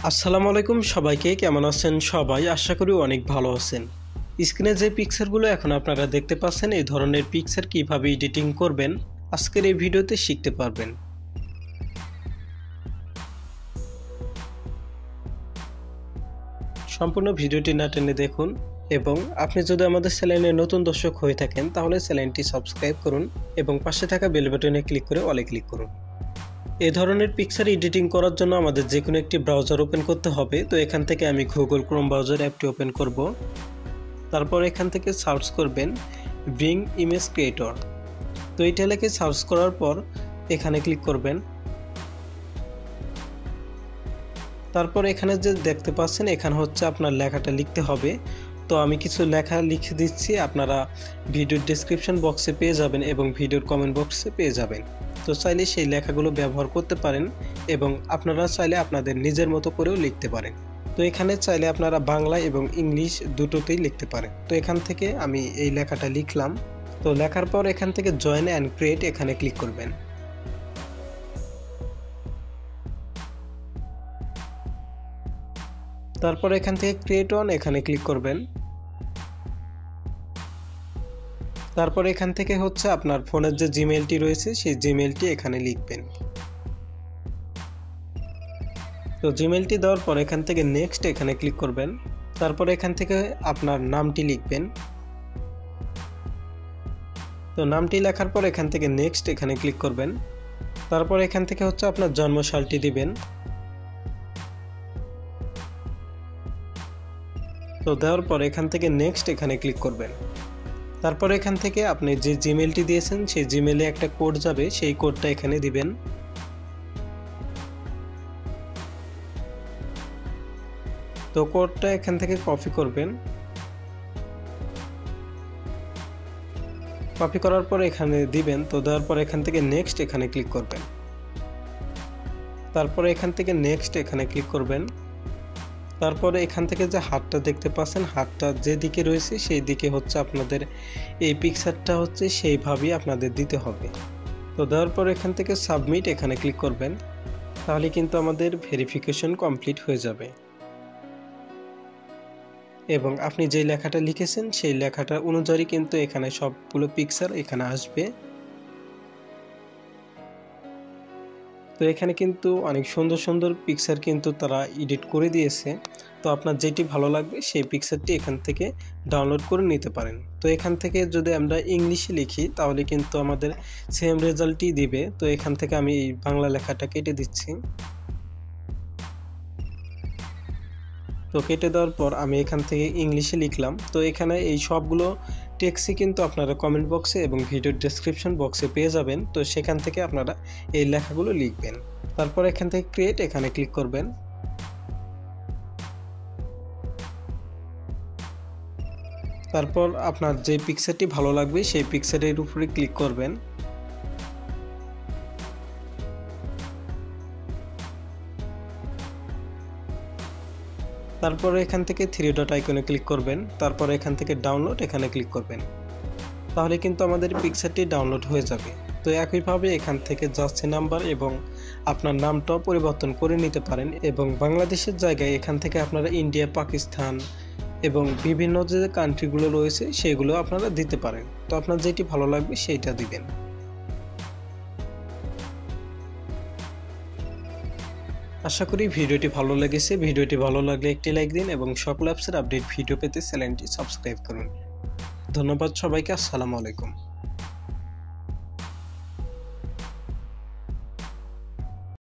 আসসালামু আলাইকুম সবাইকে, কেমন আছেন সবাই? আশা করি অনেক ভালো আছেন। স্ক্রিনে যে পিকচারগুলো এখন আপনারা দেখতে পাচ্ছেন, এই ধরনের পিকচার কিভাবে এডিটিং করবেন আজকের এই ভিডিওতে শিখতে পারবেন। সম্পূর্ণ ভিডিওটি না টেনে দেখুন এবং আপনি যদি আমাদের চ্যানেলে নতুন দর্শক হয়ে থাকেন তাহলে চ্যানেলটি সাবস্ক্রাইব করুন এবং পাশে থাকা বেল বাটনে ক্লিক করে অলে ক্লিক করুন। এই ধরনের পিকচার এডিটিং করার জন্য আমাদের যে কোনো একটি ব্রাউজার ওপেন করতে হবে। তো এখান থেকে আমি গুগল ক্রোম ব্রাউজার অ্যাপটি ওপেন করব। তারপর এখান থেকে সার্চ করবেন ব্রিং ইমেজ ক্রিয়েটর। তো এইটা লিখে সার্চ করার পর এখানে ক্লিক করবেন। তারপর এখানে যে দেখতে পাচ্ছেন এখানে হচ্ছে আপনার লেখাটা লিখতে হবে। তো আমি কিছু লেখা লিখে দিচ্ছি, আপনারা ভিডিওর ডেসক্রিপশন বক্সে পেয়ে যাবেন এবং ভিডিওর কমেন্ট বক্সে পেয়ে যাবেন। তো চাইলে সেই লেখাগুলো ব্যবহার করতে পারেন এবং আপনারা চাইলে আপনাদের নিজের মতো করেও লিখতে পারেন। তো এখানে চাইলে আপনারা বাংলা এবং ইংলিশ দুটোতেই লিখতে পারেন। তো এখান থেকে আমি এই লেখাটা লিখলাম। তো লেখার পর এখান থেকে জয়েন অ্যান্ড ক্রিয়েট এখানে ক্লিক করবেন। তারপর এখান থেকে ক্রিয়েট অন এখানে ক্লিক করবেন। তারপর এখান থেকে হচ্ছে আপনার ফোনের যে জিমেইলটি রয়েছে সেই জিমেইলটি এখানে লিখবেন। তো জিমেইলটি দেওয়ার পর এখান থেকে নেক্সট এখানে ক্লিক করবেন। তারপর এখান থেকে আপনার নামটি লিখবেন। তো নামটি লেখার পর এখান থেকে নেক্সট এখানে ক্লিক করবেন। তারপর এখান থেকে হচ্ছে আপনার জন্মসালটি দিবেন। তো দেওয়ার পর এখান থেকে নেক্সট এখানে ক্লিক করবেন। তারপর এখান থেকে আপনি যে জিমেইলটি দিয়েছেন সেই জিমেইলে একটা কোড যাবে, সেই কোডটা এখানে দিবেন। তো কোডটা এখান থেকে কপি করবেন। কপি করার পর এখানে দিবেন। তো দেওয়ার পর এখান থেকে নেক্সট এখানে ক্লিক করবেন। তারপরে এখান থেকে নেক্সট এখানে ক্লিক করবেন। তারপরে এখান থেকে যে হাতটা দেখতে পাচ্ছেন, হাতটা যেদিকে রয়েছে সেই দিকে হচ্ছে আপনাদের এই পিকচারটা হচ্ছে সেইভাবেই আপনাদের দিতে হবে। তো দেওয়ার পর এখান থেকে সাবমিট এখানে ক্লিক করবেন। তাহলে কিন্তু আমাদের ভেরিফিকেশন কমপ্লিট হয়ে যাবে এবং আপনি যে লেখাটা লিখেছেন সেই লেখাটা অনুযায়ী কিন্তু এখানে সবগুলো পিকচার এখানে আসবে। তো এখানে কিন্তু অনেক সুন্দর সুন্দর পিকচার কিন্তু তারা এডিট করে দিয়েছে। তো আপনার যেটি ভালো লাগবে সেই পিকচারটি এখান থেকে ডাউনলোড করে নিতে পারেন। তো এখান থেকে যদি আমরা ইংলিশে লিখি তাহলে কিন্তু আমাদের সেম রেজাল্টই দিবে। তো এখান থেকে আমি এই বাংলা লেখাটা কেটে দিচ্ছি। তো কেটে দেওয়ার পর আমি এখান থেকে ইংলিশে লিখলাম। তো এখানে এই সবগুলো টেক্সটই কিন্তু আপনারা কমেন্ট বক্সে এবং ভিডিওর ডেসক্রিপশন বক্সে পেয়ে যাবেন। তো সেখান থেকে আপনারা এই লেখাগুলো লিখবেন। তারপর এখান থেকে ক্রিয়েট এখানে ক্লিক করবেন। তারপর আপনার যে পিকচারটি ভালো লাগবে সেই পিকচারের উপরে ক্লিক করবেন। তারপর এখান থেকে থ্রি ডট আইকনে ক্লিক করবেন। তারপর এখান থেকে ডাউনলোড এখানে ক্লিক করবেন। তাহলে কিন্তু আমাদের পিকচারটি ডাউনলোড হয়ে যাবে। তো একইভাবে এখান থেকে জাস্ট নাম্বার এবং আপনার নামটাও পরিবর্তন করে নিতে পারেন এবং বাংলাদেশের জায়গায় এখান থেকে আপনারা ইন্ডিয়া, পাকিস্তান এবং বিভিন্ন যে কান্ট্রিগুলো রয়েছে সেগুলো আপনারা দিতে পারেন। তো আপনার যেটি ভালো লাগবে সেইটা দিবেন। আশা করি ভিডিওটি ভালো লেগেছে। ভিডিওটি ভালো লাগলে একটি লাইক দিন এবং সকল অ্যাপসের আপডেট ভিডিও পেতে চ্যানেলটি সাবস্ক্রাইব করুন। ধন্যবাদ সবাইকে। আসসালামু আলাইকুম।